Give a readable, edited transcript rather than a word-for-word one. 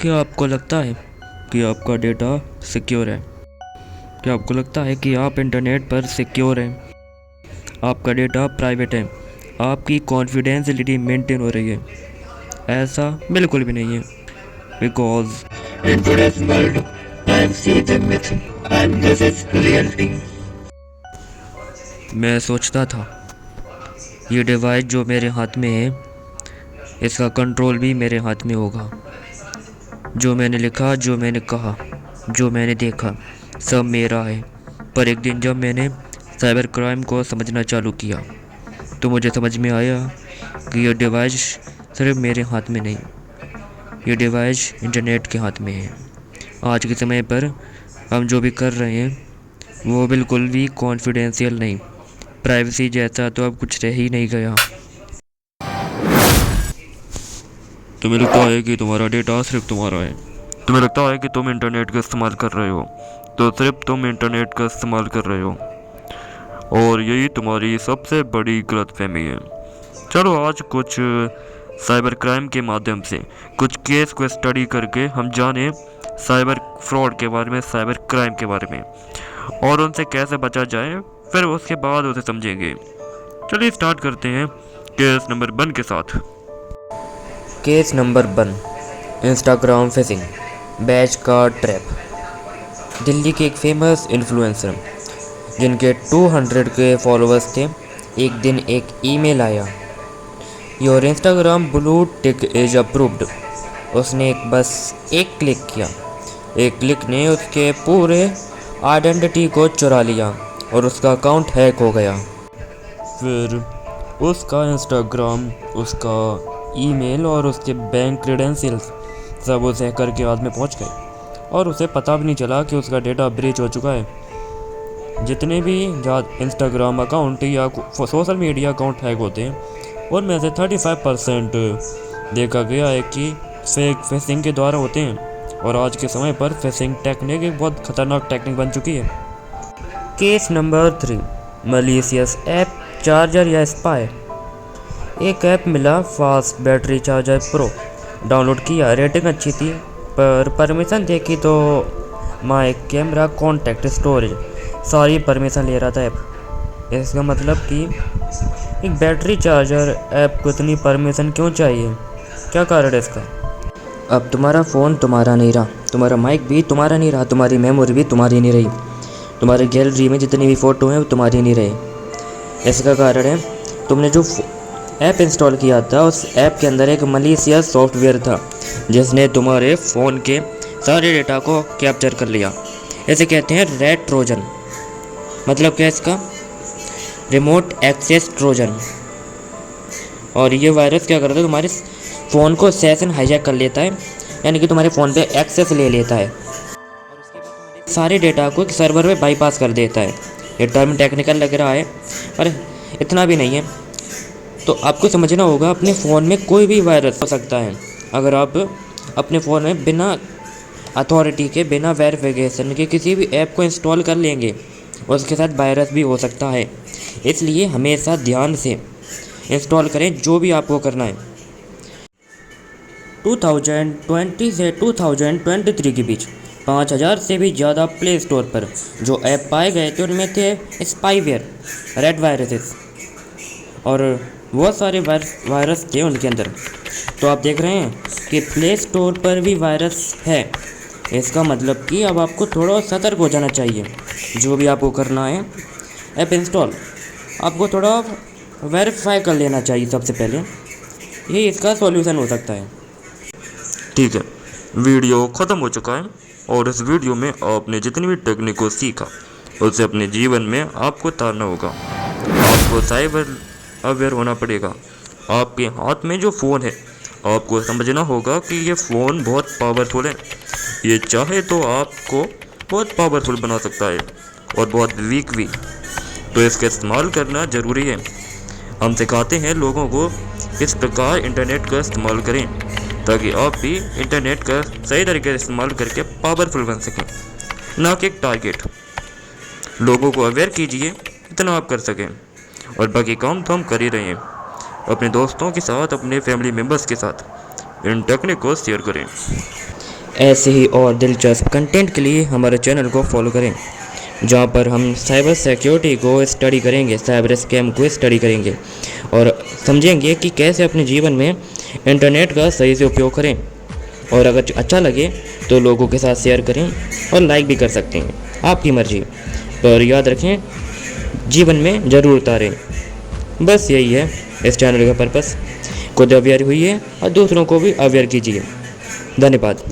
क्या आपको लगता है कि आपका डेटा सिक्योर है? क्या आपको लगता है कि आप इंटरनेट पर सिक्योर हैं? आपका डेटा प्राइवेट है, आपकी कॉन्फिडेंशियलिटी मेंटेन हो रही है? ऐसा बिल्कुल भी नहीं है, because In today's world, I see the myth and this is reality. मैं सोचता था ये डिवाइस जो मेरे हाथ में है, इसका कंट्रोल भी मेरे हाथ में होगा। जो मैंने लिखा, जो मैंने कहा, जो मैंने देखा, सब मेरा है। पर एक दिन जब मैंने साइबर क्राइम को समझना चालू किया तो मुझे समझ में आया कि ये डिवाइस सिर्फ मेरे हाथ में नहीं, ये डिवाइस इंटरनेट के हाथ में है। आज के समय पर हम जो भी कर रहे हैं वो बिल्कुल भी कॉन्फिडेंशियल नहीं, प्राइवेसी जैसा तो अब कुछ रह ही नहीं गया। तुम्हें लगता है कि तुम्हारा डेटा सिर्फ तुम्हारा है। तुम्हें लगता है कि तुम इंटरनेट का इस्तेमाल कर रहे हो तो सिर्फ तुम इंटरनेट का इस्तेमाल कर रहे हो, और यही तुम्हारी सबसे बड़ी गलतफहमी है। चलो आज कुछ साइबर क्राइम के माध्यम से कुछ केस को स्टडी करके हम जाने साइबर फ्रॉड के बारे में, साइबर क्राइम के बारे में, और उनसे कैसे बचा जाए, फिर उसके बाद उसे समझेंगे। चलिए स्टार्ट करते हैं केस नंबर 1 के साथ। Case number 1, Instagram fishing batch का ट्रैप। दिल्ली के एक फेमस इन्फ्लुएंसर जिनके 200 के फॉलोअर्स थे, एक दिन एक ईमेल आया, your Instagram blue tick is approved. उसने बस एक क्लिक किया। एक क्लिक ने उसके पूरे आइडेंटिटी को चुरा लिया और उसका अकाउंट हैक हो गया। फिर उसका इंस्टाग्राम, उसका ईमेल और उसके बैंक क्रेडेंशियल्स सब उस हैकर के हाथ में पहुंच गए और उसे पता भी नहीं चला कि उसका डेटा ब्रीच हो चुका है। जितने भी इंस्टाग्राम अकाउंट या सोशल मीडिया अकाउंट हैक होते हैं उनमें से 35% देखा गया है कि फेक फिशिंग के द्वारा होते हैं, और आज के समय पर फिशिंग टेक्निक एक बहुत खतरनाक टेक्निक बन चुकी है। केस नंबर 3, मलीशियस ऐप चार्जर या स्पाई। एक ऐप मिला, fast battery charger pro. Download किया, रेटिंग अच्छी थी, पर परमिशन देखी तो माइक, कैमरा, कॉन्टैक्ट, स्टोरेज सारी परमिशन ले रहा था ऐप। इसका मतलब कि एक बैटरी चार्जर ऐप को इतनी परमिशन क्यों चाहिए? क्या कारण है इसका? अब तुम्हारा फ़ोन तुम्हारा नहीं रहा, तुम्हारा माइक भी तुम्हारा नहीं रहा, तुम्हारी मेमोरी भी तुम्हारी नहीं रही, तुम्हारी गैलरी में जितनी भी फ़ोटो हैं वो तुम्हारी नहीं रही। इसका कारण है तुमने जो ऐप इंस्टॉल किया था उस ऐप के अंदर एक मलीशियस सॉफ्टवेयर था जिसने तुम्हारे फ़ोन के सारे डेटा को कैप्चर कर लिया। इसे कहते हैं रेड ट्रोजन। मतलब क्या इसका? Remote access Trojan. और ये वायरस क्या करता है, तुम्हारे फ़ोन को सेशन हाईजैक कर लेता है, यानी कि तुम्हारे फ़ोन पे एक्सेस ले लेता है और उसके बाद तुम्हारे सारे डेटा को एक सर्वर में बाईपास कर देता है। ये टर्म टेक्निकल लग रहा है पर इतना भी नहीं है। तो आपको समझना होगा, अपने फ़ोन में कोई भी वायरस हो सकता है। अगर आप अपने फ़ोन में बिना अथॉरिटी के, बिना वेरिफिकेशन के किसी भी ऐप को इंस्टॉल कर लेंगे, उसके साथ वायरस भी हो सकता है। इसलिए हमेशा ध्यान से इंस्टॉल करें जो भी आपको करना है। 2020 से 2023 के बीच 5000 से भी ज़्यादा प्ले स्टोर पर जो ऐप पाए गए थे उनमें थे स्पाईवेयर, रेड वायरसेस और बहुत सारे वायरस थे उनके अंदर। तो आप देख रहे हैं कि प्ले स्टोर पर भी वायरस है। इसका मतलब कि अब आपको थोड़ा सतर्क हो जाना चाहिए। जो भी आपको करना है ऐप इंस्टॉल, आपको थोड़ा वेरीफाई कर लेना चाहिए सबसे पहले। ये इसका सॉल्यूशन हो सकता है। ठीक है, वीडियो ख़त्म हो चुका है और इस वीडियो में आपने जितनी भी टेक्निक को सीखा उसे अपने जीवन में आपको उतारना होगा। आपको साइबर अवेयर होना पड़ेगा। आपके हाथ में जो फ़ोन है, आपको समझना होगा कि ये फ़ोन बहुत पावरफुल है। ये चाहे तो आपको बहुत पावरफुल बना सकता है और बहुत वीक भी। तो इसका इस्तेमाल करना ज़रूरी है। हम सिखाते हैं लोगों को किस प्रकार इंटरनेट का इस्तेमाल करें ताकि आप भी इंटरनेट का सही तरीके से इस्तेमाल करके पावरफुल बन सकें, ना कि एक टारगेट। लोगों को अवेयर कीजिए इतना आप कर सकें, और बाकी काम तो हम कर ही रहे हैं। अपने दोस्तों के साथ, अपने फैमिली मेम्बर्स के साथ इन टेक्निक को शेयर करें। ऐसे ही और दिलचस्प कंटेंट के लिए हमारे चैनल को फॉलो करें, जहाँ पर हम साइबर सिक्योरिटी को स्टडी करेंगे, साइबर स्कैम को स्टडी करेंगे और समझेंगे कि कैसे अपने जीवन में इंटरनेट का सही से उपयोग करें। और अगर अच्छा लगे तो लोगों के साथ शेयर करें और लाइक भी कर सकते हैं, आपकी मर्ज़ी। पर याद रखें, जीवन में ज़रूर उतारें। बस यही है इस चैनल का पर्पस। खुद अवेयर हुई है और दूसरों को भी अवेयर कीजिए। धन्यवाद।